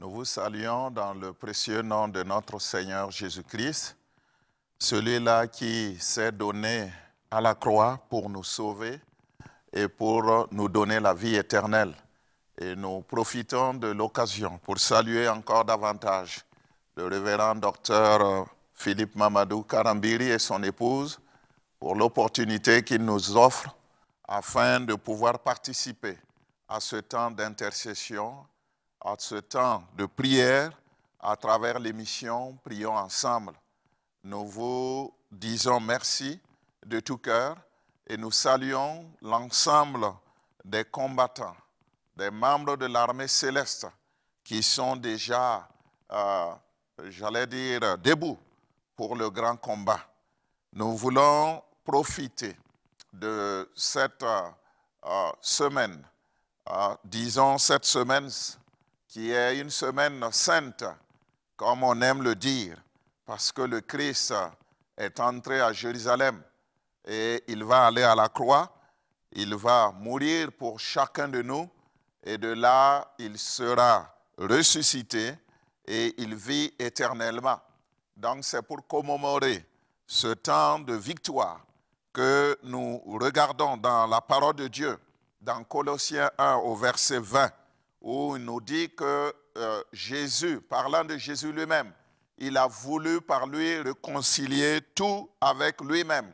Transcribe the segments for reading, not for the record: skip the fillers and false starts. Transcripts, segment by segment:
Nous vous saluons dans le précieux nom de notre Seigneur Jésus-Christ, celui-là qui s'est donné à la croix pour nous sauver et pour nous donner la vie éternelle. Et nous profitons de l'occasion pour saluer encore davantage le révérend docteur Philippe Mamadou Karambiri et son épouse pour l'opportunité qu'il nous offre afin de pouvoir participer à ce temps d'intercession, à ce temps de prière, à travers l'émission Prions ensemble. Nous vous disons merci de tout cœur et nous saluons l'ensemble des combattants, des membres de l'armée céleste qui sont déjà, debout pour le grand combat. Nous voulons profiter de cette semaine, disons cette semaine qui est une semaine sainte, comme on aime le dire, parce que le Christ est entré à Jérusalem et il va aller à la croix, il va mourir pour chacun de nous et de là, il sera ressuscité et il vit éternellement. Donc, c'est pour commémorer ce temps de victoire que nous regardons dans la parole de Dieu, dans Colossiens 1 au verset 20, où il nous dit que Jésus, parlant de Jésus lui-même, il a voulu par lui réconcilier tout avec lui-même,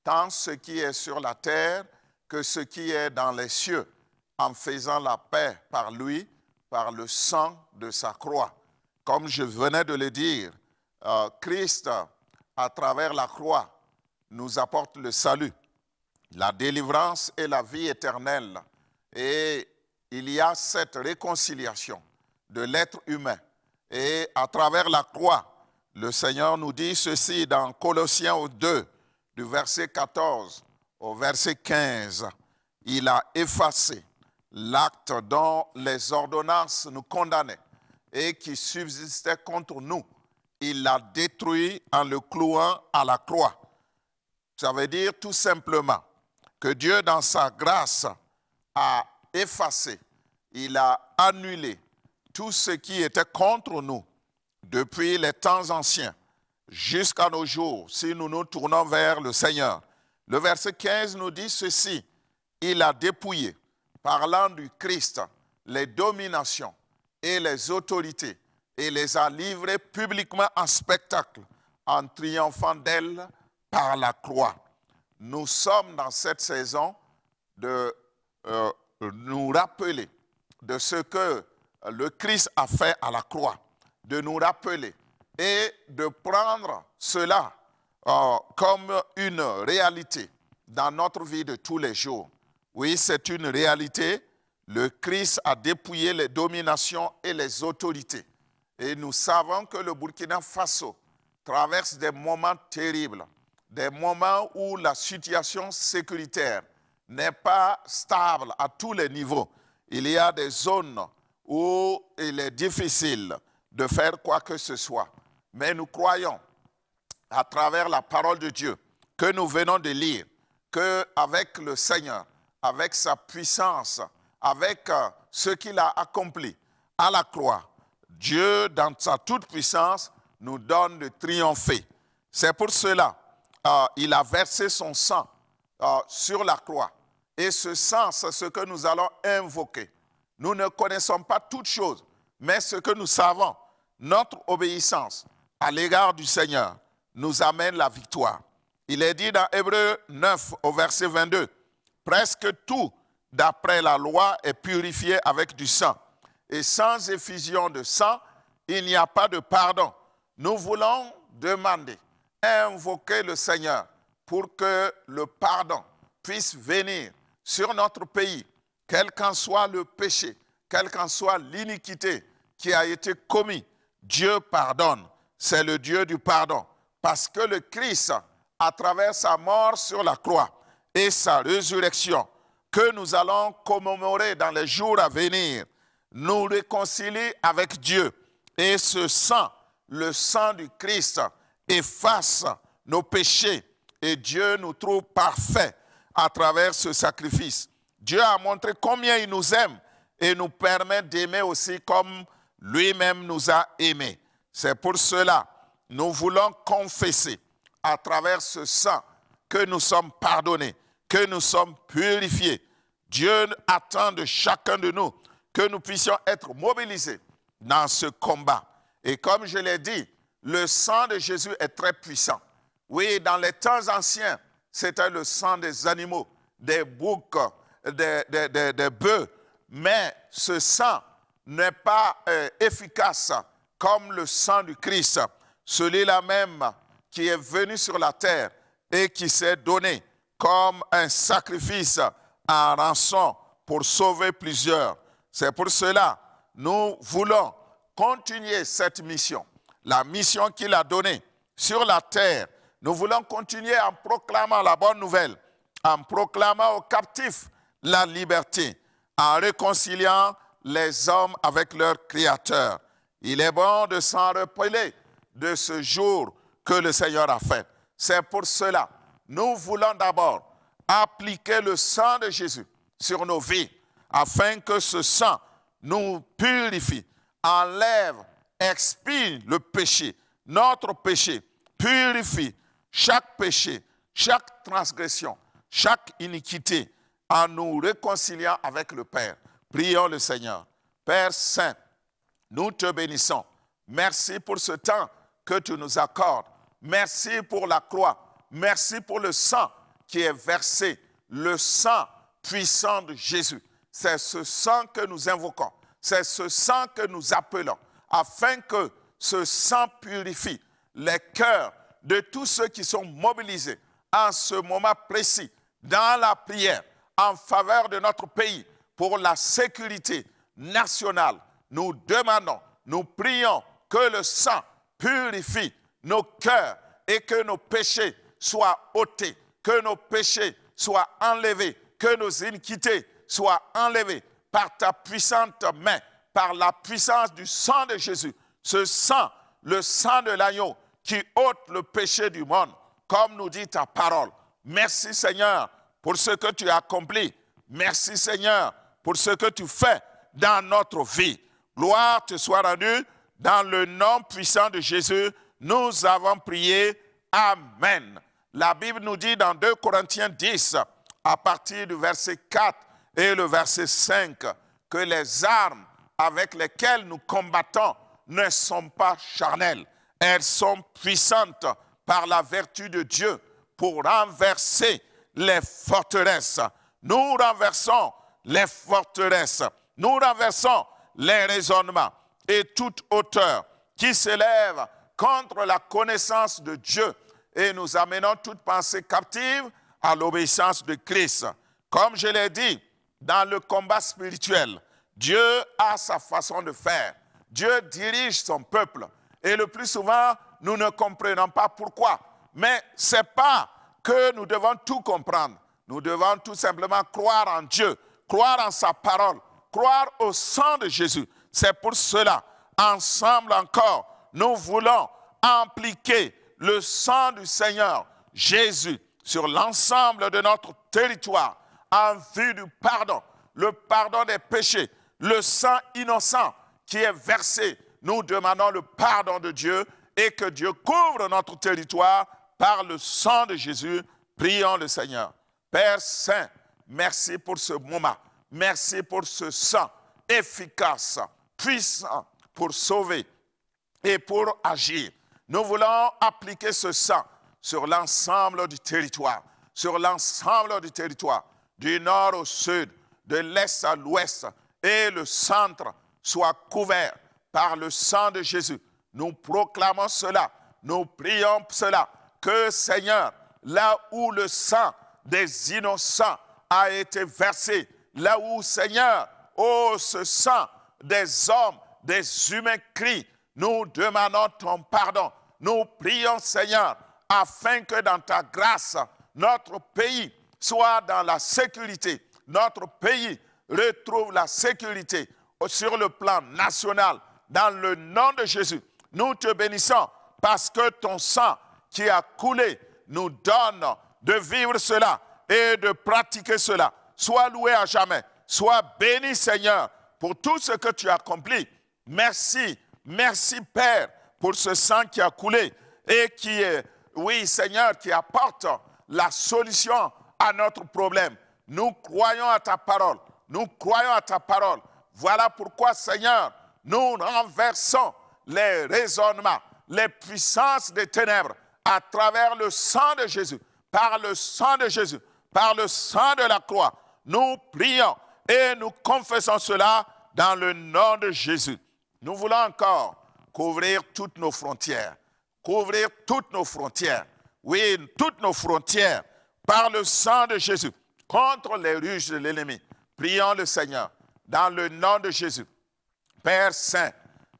tant ce qui est sur la terre que ce qui est dans les cieux, en faisant la paix par lui, par le sang de sa croix. Comme je venais de le dire, Christ, à travers la croix, nous apporte le salut, la délivrance et la vie éternelle. Et il y a cette réconciliation de l'être humain. Et à travers la croix, le Seigneur nous dit ceci dans Colossiens 2, du verset 14 au verset 15. Il a effacé l'acte dont les ordonnances nous condamnaient et qui subsistait contre nous. Il l'a détruit en le clouant à la croix. Ça veut dire tout simplement que Dieu, dans sa grâce, a effacé, il a annulé tout ce qui était contre nous depuis les temps anciens jusqu'à nos jours, si nous nous tournons vers le Seigneur. Le verset 15 nous dit ceci, il a dépouillé, parlant du Christ, les dominations et les autorités et les a livrées publiquement en spectacle en triomphant d'elles par la croix. Nous sommes dans cette saison de nous rappeler de ce que le Christ a fait à la croix, de nous rappeler et de prendre cela comme une réalité dans notre vie de tous les jours. Oui, c'est une réalité. Le Christ a dépouillé les dominations et les autorités. Et nous savons que le Burkina Faso traverse des moments terribles, des moments où la situation sécuritaire n'est pas stable à tous les niveaux. Il y a des zones où il est difficile de faire quoi que ce soit. Mais nous croyons, à travers la parole de Dieu, que nous venons de lire, qu'avec le Seigneur, avec sa puissance, avec ce qu'il a accompli à la croix, Dieu, dans sa toute-puissance, nous donne de triompher. C'est pour cela qu'il a versé son sang sur la croix. Et ce sang, c'est ce que nous allons invoquer. Nous ne connaissons pas toutes choses, mais ce que nous savons, notre obéissance à l'égard du Seigneur nous amène la victoire. Il est dit dans Hébreux 9 au verset 22, « Presque tout d'après la loi est purifié avec du sang. Et sans effusion de sang, il n'y a pas de pardon. » Nous voulons demander, invoquer le Seigneur pour que le pardon puisse venir sur notre pays, quel qu'en soit le péché, quelle qu'en soit l'iniquité qui a été commis. Dieu pardonne. C'est le Dieu du pardon. Parce que le Christ, à travers sa mort sur la croix et sa résurrection, que nous allons commémorer dans les jours à venir, nous réconcilie avec Dieu. Et ce sang, le sang du Christ, efface nos péchés. Et Dieu nous trouve parfaits à travers ce sacrifice. Dieu a montré combien il nous aime et nous permet d'aimer aussi comme lui-même nous a aimés. C'est pour cela, nous voulons confesser à travers ce sang que nous sommes pardonnés, que nous sommes purifiés. Dieu attend de chacun de nous que nous puissions être mobilisés dans ce combat. Et comme je l'ai dit, le sang de Jésus est très puissant. Oui, dans les temps anciens, c'était le sang des animaux, des boucs, des bœufs. Mais ce sang n'est pas efficace comme le sang du Christ. Celui-là même qui est venu sur la terre et qui s'est donné comme un sacrifice en rançon pour sauver plusieurs. C'est pour cela que nous voulons continuer cette mission. La mission qu'il a donnée sur la terre. Nous voulons continuer en proclamant la bonne nouvelle, en proclamant aux captifs la liberté, en réconciliant les hommes avec leur Créateur. Il est bon de s'en rappeler de ce jour que le Seigneur a fait. C'est pour cela, nous voulons d'abord appliquer le sang de Jésus sur nos vies, afin que ce sang nous purifie, enlève, expie le péché, notre péché, purifie chaque péché, chaque transgression, chaque iniquité, en nous réconciliant avec le Père. Prions le Seigneur. Père Saint, nous te bénissons. Merci pour ce temps que tu nous accordes. Merci pour la croix. Merci pour le sang qui est versé, le sang puissant de Jésus. C'est ce sang que nous invoquons. C'est ce sang que nous appelons, afin que ce sang purifie les cœurs de tous ceux qui sont mobilisés en ce moment précis dans la prière en faveur de notre pays pour la sécurité nationale. Nous demandons, nous prions que le sang purifie nos cœurs et que nos péchés soient ôtés, que nos péchés soient enlevés, que nos iniquités soient enlevées par ta puissante main, par la puissance du sang de Jésus. Ce sang, le sang de l'agneau qui ôte le péché du monde, comme nous dit ta parole. Merci Seigneur pour ce que tu as accompli. Merci Seigneur pour ce que tu fais dans notre vie. Gloire te soit rendue. Dans le nom puissant de Jésus, nous avons prié. Amen. La Bible nous dit dans 2 Corinthiens 10, à partir du verset 4 et le verset 5, que les armes avec lesquelles nous combattons ne sont pas charnelles. Elles sont puissantes par la vertu de Dieu pour renverser les forteresses. Nous renversons les forteresses. Nous renversons les raisonnements et toute hauteur qui s'élève contre la connaissance de Dieu et nous amenons toute pensée captive à l'obéissance de Christ. Comme je l'ai dit, dans le combat spirituel, Dieu a sa façon de faire. Dieu dirige son peuple. Et le plus souvent, nous ne comprenons pas pourquoi. Mais ce n'est pas que nous devons tout comprendre. Nous devons tout simplement croire en Dieu, croire en sa parole, croire au sang de Jésus. C'est pour cela, ensemble encore, nous voulons appliquer le sang du Seigneur Jésus sur l'ensemble de notre territoire en vue du pardon, le pardon des péchés, le sang innocent qui est versé. Nous demandons le pardon de Dieu et que Dieu couvre notre territoire par le sang de Jésus. Prions le Seigneur. Père Saint, merci pour ce moment. Merci pour ce sang efficace, puissant pour sauver et pour agir. Nous voulons appliquer ce sang sur l'ensemble du territoire, du nord au sud, de l'est à l'ouest, et le centre soit couvert par le sang de Jésus. Nous proclamons cela, nous prions cela, que Seigneur, là où le sang des innocents a été versé, là où Seigneur, oh ce sang des hommes, des humains crient, nous demandons ton pardon. Nous prions Seigneur, afin que dans ta grâce, notre pays soit dans la sécurité, notre pays retrouve la sécurité sur le plan national, dans le nom de Jésus. Nous te bénissons parce que ton sang qui a coulé nous donne de vivre cela et de pratiquer cela. Sois loué à jamais, sois béni Seigneur pour tout ce que tu as accompli Merci, merci Père pour ce sang qui a coulé et qui est, oui Seigneur, qui apporte la solution à notre problème. Nous croyons à ta parole, nous croyons à ta parole. Voilà pourquoi Seigneur, nous renversons les raisonnements, les puissances des ténèbres à travers le sang de Jésus, par le sang de Jésus, par le sang de la croix. Nous prions et nous confessons cela dans le nom de Jésus. Nous voulons encore couvrir toutes nos frontières, couvrir toutes nos frontières, oui, toutes nos frontières par le sang de Jésus contre les ruses de l'ennemi. Prions le Seigneur dans le nom de Jésus. Père Saint,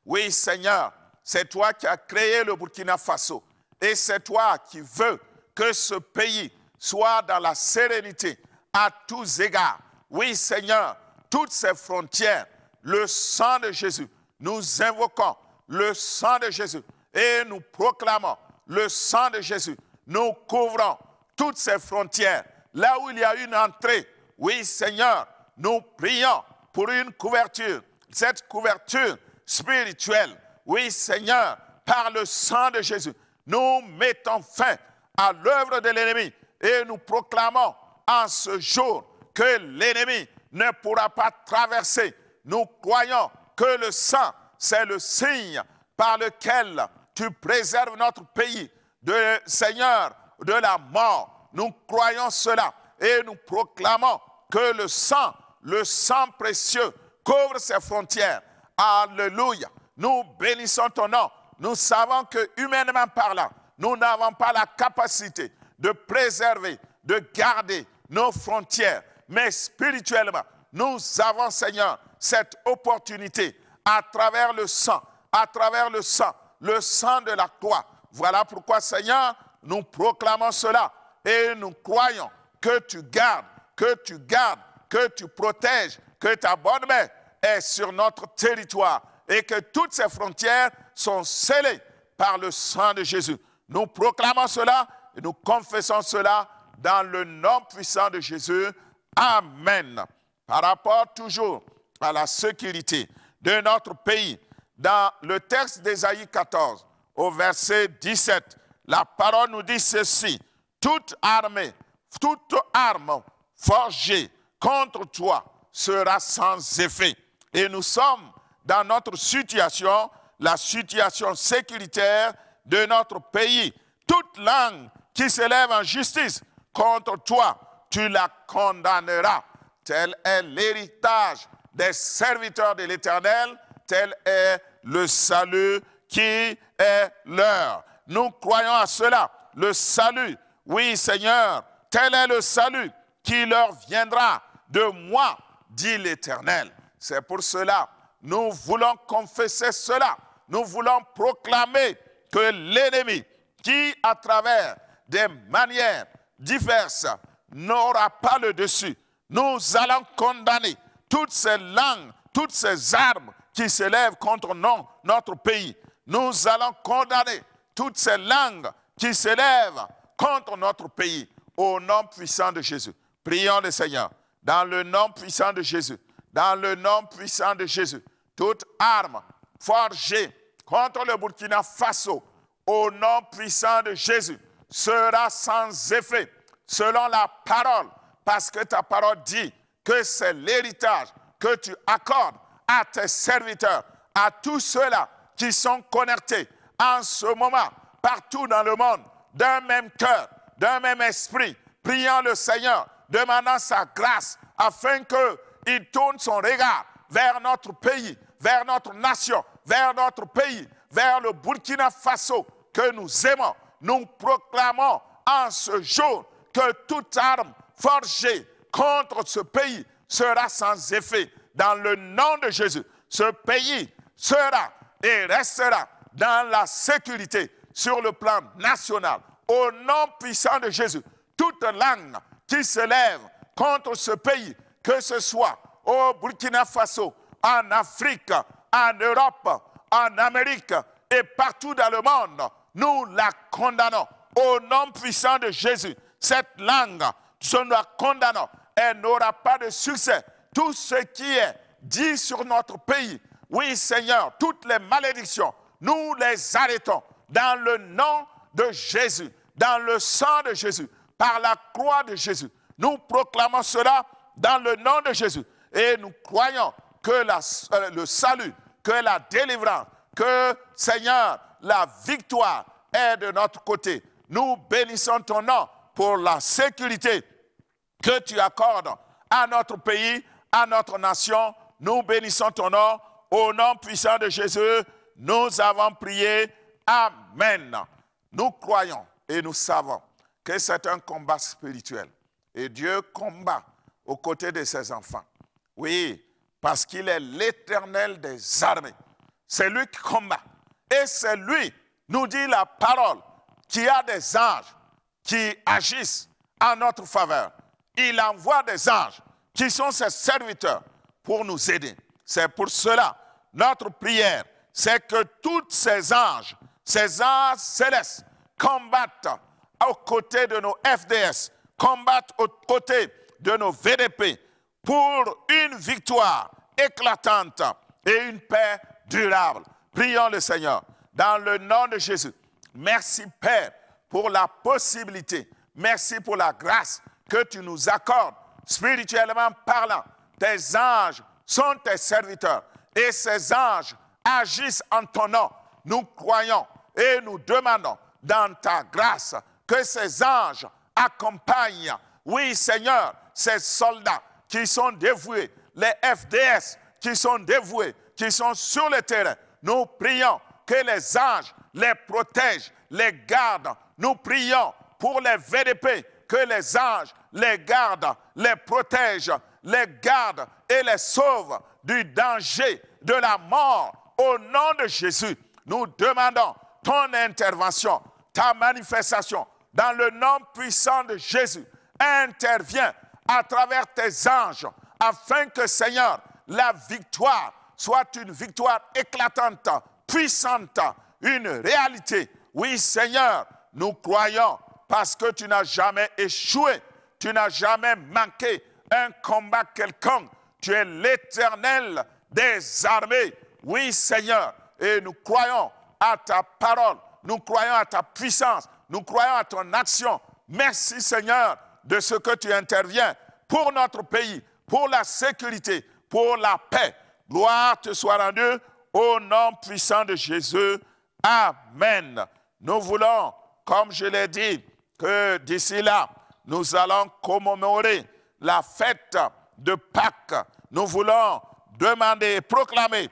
oui Seigneur, c'est toi qui as créé le Burkina Faso et c'est toi qui veux que ce pays soit dans la sérénité à tous égards. Oui Seigneur, toutes ces frontières, le sang de Jésus, nous invoquons le sang de Jésus et nous proclamons le sang de Jésus. Nous couvrons toutes ces frontières. Là où il y a une entrée, oui Seigneur, nous prions pour une couverture. Cette couverture spirituelle, oui Seigneur, par le sang de Jésus, nous mettons fin à l'œuvre de l'ennemi et nous proclamons en ce jour que l'ennemi ne pourra pas traverser. Nous croyons que le sang, c'est le signe par lequel tu préserves notre pays, Seigneur, de la mort. Nous croyons cela et nous proclamons que le sang précieux couvre ces frontières. Alléluia. Nous bénissons ton nom. Nous savons que humainement parlant, nous n'avons pas la capacité de préserver, de garder nos frontières. Mais spirituellement, nous avons, Seigneur, cette opportunité à travers le sang, le sang de la croix. Voilà pourquoi, Seigneur, nous proclamons cela et nous croyons que tu gardes, que tu protèges, que ta bonne main est sur notre territoire et que toutes ces frontières sont scellées par le sang de Jésus. Nous proclamons cela et nous confessons cela dans le nom puissant de Jésus. Amen. Par rapport toujours à la sécurité de notre pays, dans le texte d'Ésaïe 14, au verset 17, la parole nous dit ceci: toute arme forgée contre toi sera sans effet. Et nous sommes dans notre situation, la situation sécuritaire de notre pays. Toute langue qui s'élève en justice contre toi, tu la condamneras. Tel est l'héritage des serviteurs de l'Éternel, tel est le salut qui est leur. Nous croyons à cela, le salut. Oui, Seigneur, tel est le salut qui leur viendra de moi, dit l'Éternel. C'est pour cela, nous voulons confesser cela. Nous voulons proclamer que l'ennemi, qui à travers des manières diverses n'aura pas le dessus, nous allons condamner toutes ces langues, toutes ces armes qui s'élèvent contre notre pays. Nous allons condamner toutes ces langues qui s'élèvent contre notre pays au nom puissant de Jésus. Prions le Seigneur dans le nom puissant de Jésus. Dans le nom puissant de Jésus, toute arme forgée contre le Burkina Faso au nom puissant de Jésus sera sans effet selon la parole, parce que ta parole dit que c'est l'héritage que tu accordes à tes serviteurs, à tous ceux-là qui sont connectés en ce moment, partout dans le monde, d'un même cœur, d'un même esprit, priant le Seigneur, demandant sa grâce, afin qu'il tourne son regard vers notre pays, vers notre nation, vers notre pays, vers le Burkina Faso que nous aimons. Nous proclamons en ce jour que toute arme forgée contre ce pays sera sans effet. Dans le nom de Jésus, ce pays sera et restera dans la sécurité sur le plan national. Au nom puissant de Jésus, toute langue qui se lève contre ce pays, que ce soit au Burkina Faso, en Afrique, en Europe, en Amérique et partout dans le monde, nous la condamnons. Au nom puissant de Jésus, cette langue, nous la condamnons. Elle n'aura pas de succès. Tout ce qui est dit sur notre pays Oui, Seigneur, toutes les malédictions, nous les arrêtons dans le nom de Jésus, dans le sang de Jésus, par la croix de Jésus. Nous proclamons cela dans le nom de Jésus. Et nous croyons que le salut, que la délivrance, que, Seigneur, la victoire est de notre côté. Nous bénissons ton nom pour la sécurité que tu accordes à notre pays, à notre nation. Nous bénissons ton nom. Au nom puissant de Jésus, nous avons prié. Amen. Nous croyons et nous savons que c'est un combat spirituel. Et Dieu combat aux côtés de ses enfants. Oui, parce qu'il est l'Éternel des armées. C'est lui qui combat. Et c'est lui, nous dit la parole, qui a des anges qui agissent en notre faveur. Il envoie des anges qui sont ses serviteurs pour nous aider. C'est pour cela, notre prière, c'est que tous ces anges célestes, combattent aux côtés de nos FDS, combattent aux côtés de nos VDP pour une victoire éclatante et une paix durable. Prions le Seigneur dans le nom de Jésus. Merci Père pour la possibilité, merci pour la grâce que tu nous accordes spirituellement parlant. Tes anges sont tes serviteurs et ces anges agissent en ton nom. Nous croyons et nous demandons dans ta grâce que ces anges accompagnent, oui Seigneur, ces soldats qui sont dévoués, les FDS qui sont dévoués, qui sont sur le terrain. Nous prions que les anges les protègent, les gardent. Nous prions pour les VDP, que les anges les gardent, les protègent, les gardent et les sauvent du danger, de la mort. Au nom de Jésus, nous demandons ton intervention, ta manifestation dans le nom puissant de Jésus. Interviens à travers tes anges afin que, Seigneur, la victoire soit une victoire éclatante, puissante, une réalité. Oui, Seigneur, nous croyons parce que tu n'as jamais échoué, tu n'as jamais manqué un combat quelconque. Tu es l'Éternel des armées. Oui, Seigneur, et nous croyons à ta parole, nous croyons à ta puissance, nous croyons à ton action. Merci, Seigneur, de ce que tu interviens pour notre pays, pour la sécurité, pour la paix. Gloire te soit rendue au nom puissant de Jésus. Amen. Nous voulons, comme je l'ai dit, que d'ici là, nous allons commémorer la fête de Pâques. Nous voulons demander et proclamer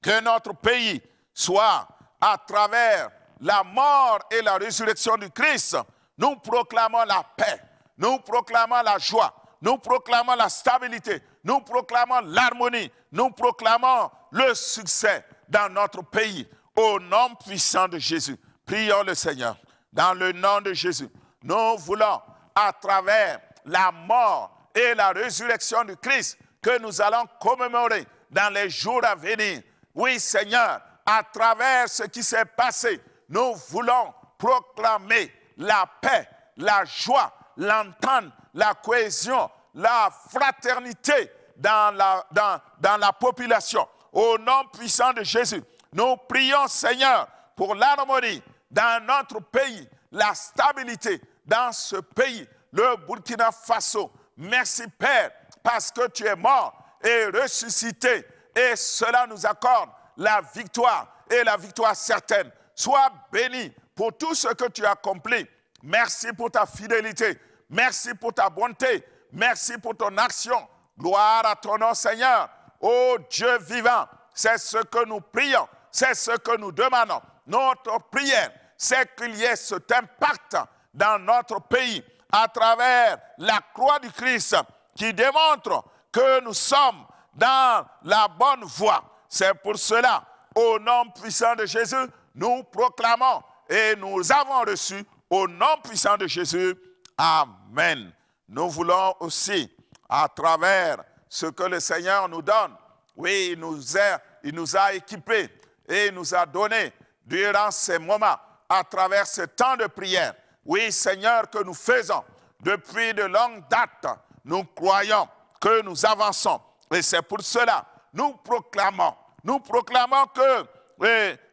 que notre pays soit, à travers la mort et la résurrection du Christ, nous proclamons la paix, nous proclamons la joie, nous proclamons la stabilité, nous proclamons l'harmonie, nous proclamons le succès dans notre pays. Au nom puissant de Jésus, prions le Seigneur. Dans le nom de Jésus, nous voulons, à travers la mort et la résurrection du Christ, que nous allons commémorer dans les jours à venir. Oui, Seigneur, à travers ce qui s'est passé, nous voulons proclamer la paix, la joie, l'entente, la cohésion, la fraternité dans la population. Au nom puissant de Jésus, nous prions, Seigneur, pour l'harmonie dans notre pays, la stabilité dans ce pays, le Burkina Faso. Merci, Père, parce que tu es mort et ressuscité, et cela nous accorde la victoire et la victoire certaine. Sois béni pour tout ce que tu as accompli. Merci pour ta fidélité. Merci pour ta bonté. Merci pour ton action. Gloire à ton nom, Seigneur. Ô Dieu vivant, c'est ce que nous prions. C'est ce que nous demandons. Notre prière, c'est qu'il y ait cet impact dans notre pays à travers la croix du Christ qui démontre que nous sommes dans la bonne voie. C'est pour cela, au nom puissant de Jésus, nous proclamons et nous avons reçu au nom puissant de Jésus. Amen. Nous voulons aussi, à travers ce que le Seigneur nous donne, oui, il nous a équipés et il nous a donné durant ces moments, à travers ce temps de prière. Oui, Seigneur, que nous faisons depuis de longues dates, nous croyons que nous avançons. Et c'est pour cela, nous proclamons nous proclamons que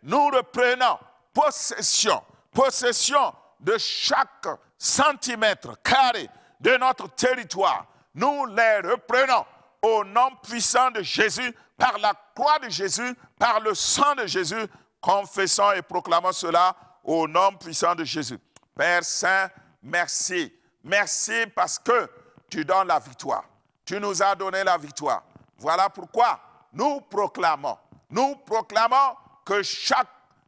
nous reprenons possession de chaque centimètre carré de notre territoire. Nous les reprenons au nom puissant de Jésus, par la croix de Jésus, par le sang de Jésus. Confessons et proclamons cela au nom puissant de Jésus. Père Saint, merci. Merci parce que tu donnes la victoire. Tu nous as donné la victoire. Voilà pourquoi nous proclamons que chaque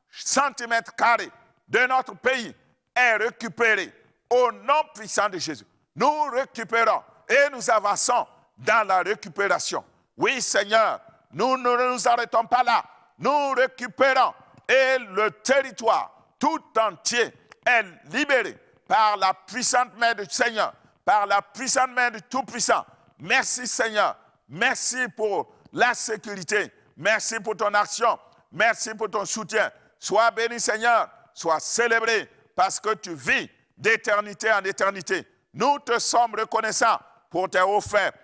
centimètre carré de notre pays est récupéré au nom puissant de Jésus. Nous récupérons et nous avançons dans la récupération. Oui, Seigneur, nous ne nous arrêtons pas là. Nous récupérons et le territoire tout entier est libéré par la puissante main du Seigneur, par la puissante main du Tout-Puissant. Merci, Seigneur. Merci pour la sécurité. Merci pour ton action. Merci pour ton soutien. Sois béni, Seigneur. Sois célébré parce que tu vis d'éternité en éternité. Nous te sommes reconnaissants pour tes offertes.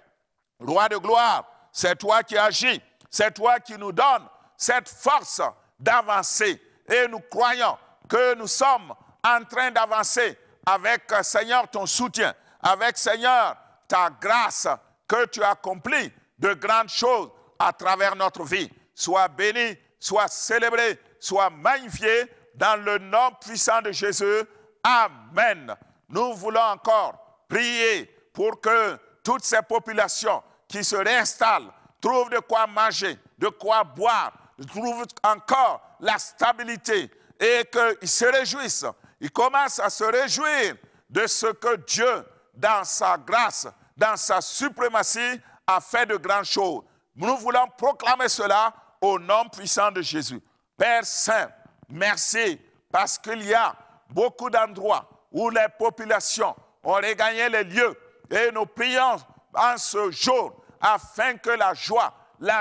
Roi de gloire, c'est toi qui agis. C'est toi qui nous donnes cette force d'avancer. Et nous croyons que nous sommes en train d'avancer avec, Seigneur, ton soutien, avec, Seigneur, ta grâce, que tu accomplis de grandes choses à travers notre vie. Sois béni, sois célébré, sois magnifié dans le nom puissant de Jésus. Amen. Nous voulons encore prier pour que toutes ces populations qui se réinstallent trouvent de quoi manger, de quoi boire, trouvent encore la stabilité et qu'ils se réjouissent. Ils commencent à se réjouir de ce que Dieu, dans sa grâce, dans sa suprématie, a fait de grandes choses. Nous voulons proclamer cela au nom puissant de Jésus. Père Saint, merci parce qu'il y a beaucoup d'endroits où les populations ont regagné les lieux et nous prions en ce jour afin que la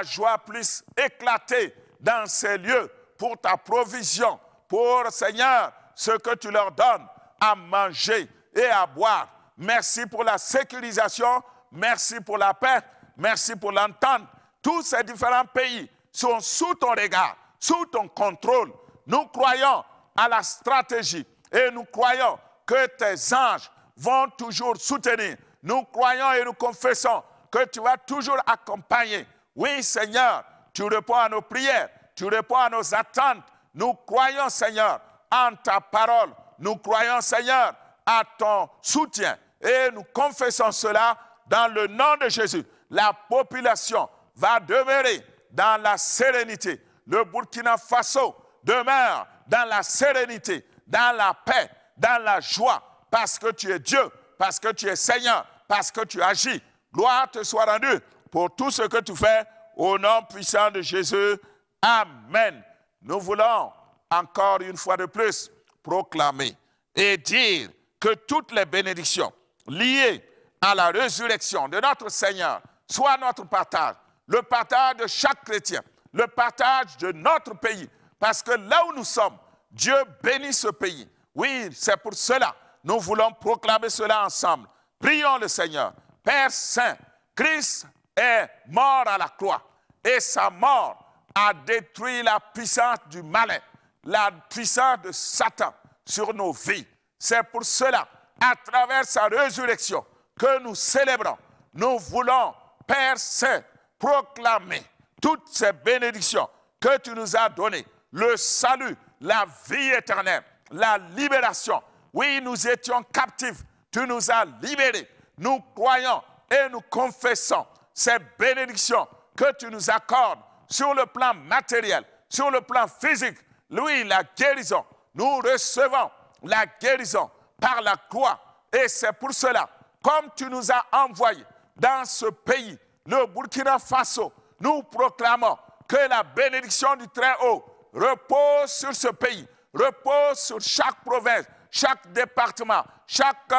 joie puisse éclater dans ces lieux pour ta provision, pour, Seigneur, ce que tu leur donnes à manger et à boire. Merci pour la sécurisation, merci pour la paix, merci pour l'entente. Tous ces différents pays sont sous ton regard, sous ton contrôle. Nous croyons à la stratégie et nous croyons que tes anges vont toujours soutenir. Nous croyons et nous confessons que tu vas toujours accompagner. Oui, Seigneur, tu réponds à nos prières, tu réponds à nos attentes. Nous croyons, Seigneur, en ta parole. Nous croyons, Seigneur, à ton soutien. Et nous confessons cela dans le nom de Jésus. La population va demeurer dans la sérénité. Le Burkina Faso demeure dans la sérénité, dans la paix, dans la joie, parce que tu es Dieu, parce que tu es Seigneur, parce que tu agis. Gloire te soit rendue pour tout ce que tu fais au nom puissant de Jésus. Amen. Nous voulons encore une fois de plus proclamer et dire que toutes les bénédictions liées à la résurrection de notre Seigneur soient notre partage, le partage de chaque chrétien, le partage de notre pays. Parce que là où nous sommes, Dieu bénit ce pays. Oui, c'est pour cela nous voulons proclamer cela ensemble. Prions le Seigneur. Père Saint, Christ est mort à la croix et sa mort a détruit la puissance du malin, la puissance de Satan sur nos vies. C'est pour cela, à travers sa résurrection, que nous célébrons. Nous voulons, Père Saint, proclamer toutes ces bénédictions que tu nous as données. Le salut, la vie éternelle, la libération. Oui, nous étions captifs. Tu nous as libérés. Nous croyons et nous confessons ces bénédictions que tu nous accordes sur le plan matériel, sur le plan physique. Oui, la guérison. Nous recevons la guérison par la croix. Et c'est pour cela, comme tu nous as envoyés dans ce pays, le Burkina Faso, nous proclamons que la bénédiction du Très-Haut repose sur ce pays, repose sur chaque province, chaque département, chaque,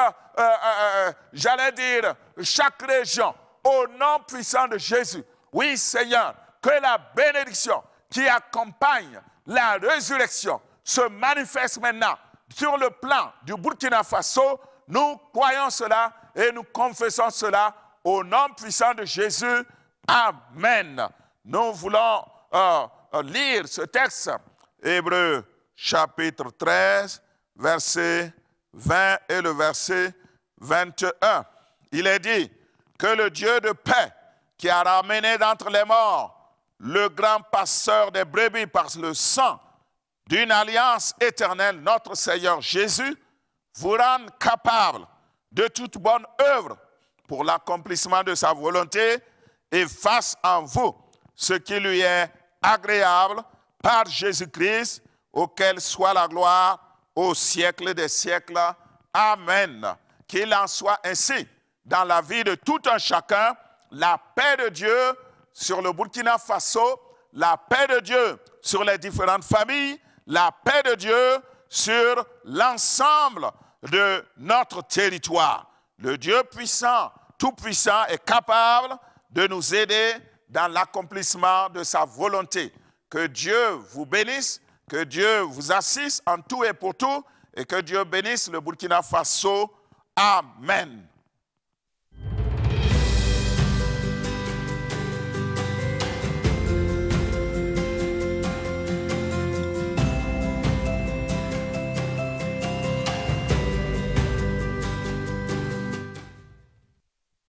chaque région, au nom puissant de Jésus. Oui, Seigneur, que la bénédiction qui accompagne la résurrection se manifeste maintenant sur le plan du Burkina Faso. Nous croyons cela et nous confessons cela au nom puissant de Jésus. Amen. Nous voulons lire ce texte. Hébreux chapitre 13, verset 20 et le verset 21. Il est dit que le Dieu de paix qui a ramené d'entre les morts le grand passeur des brebis par le sang d'une alliance éternelle, notre Seigneur Jésus, vous rende capable de toute bonne œuvre pour l'accomplissement de sa volonté et fasse en vous ce qui lui est agréable par Jésus-Christ, auquel soit la gloire au siècle des siècles. Amen. Qu'il en soit ainsi dans la vie de tout un chacun, la paix de Dieu sur le Burkina Faso, la paix de Dieu sur les différentes familles, la paix de Dieu sur l'ensemble de notre territoire. Le Dieu puissant, tout-puissant est capable de nous aider dans l'accomplissement de sa volonté. Que Dieu vous bénisse, que Dieu vous assiste en tout et pour tout, et que Dieu bénisse le Burkina Faso. Amen.